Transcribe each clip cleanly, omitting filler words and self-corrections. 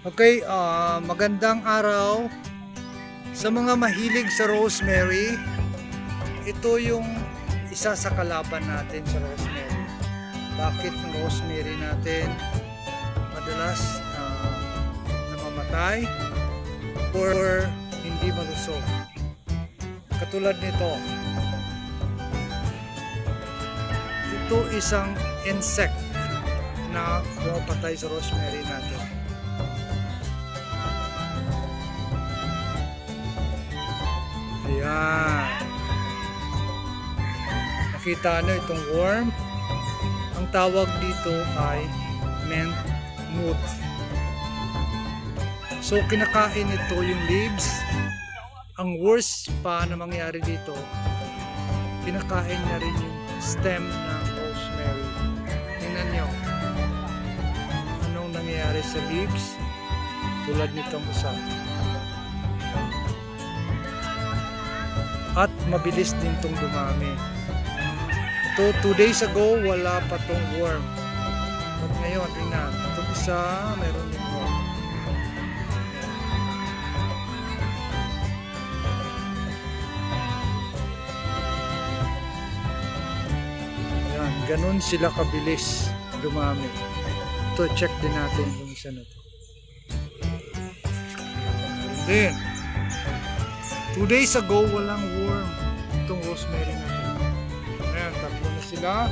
Okay, magandang araw sa mga mahilig sa rosemary. Ito yung isa sa kalaban natin sa rosemary. Bakit yung rosemary natin madalas namamatay or hindi malusog? Katulad nito. Ito isang insect na pumapatay sa rosemary natin. Ayan. Nakita nyo itong worm. Ang tawag dito ay mint moth. So kinakain ito yung leaves. Ang worst pa na mangyari dito, kinakain na rin yung stem ng rosemary. Tingnan nyo anong nangyayari sa leaves tulad nitong isa. At mabilis din itong dumami. Ito 2 days ago wala pa tong worm. At ngayon tingnan, itong isa meron din worm. Ayan, ganun sila kabilis dumami. Ito check din natin yung isa na to. Then 2 days ago, walang worm itong rosemary natin. Ayan, tatlo na sila.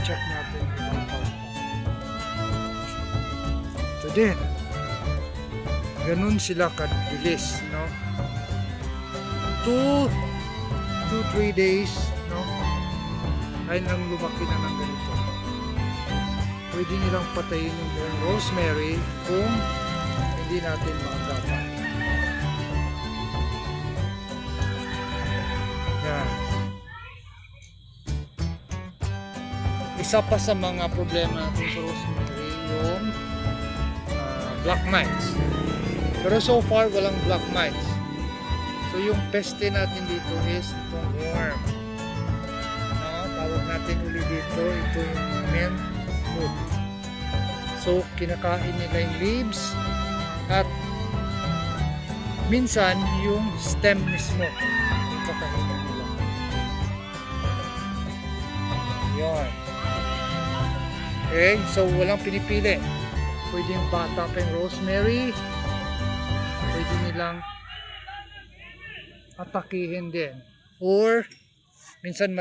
Check natin. Ito din. Ganun sila kabilis, no? 2-3 days, no? Ay nang lumaki na ng ganito. Pwede nilang patayin yung rosemary kung hindi natin maagapan. Yan. Isa pa sa mga problema natin sa rosemary yung black mites. Pero so far walang black mites. So yung peste natin dito is itong worm. Tawag natin ulit dito, ito yung mint moth. So kinakain nila yung leaves at minsan yung stem mismo yung kakainin nila. Yun. Okay, so walang pinipili. Pwede yung bata pa yung rosemary, pwede nilang atakihin din, or minsan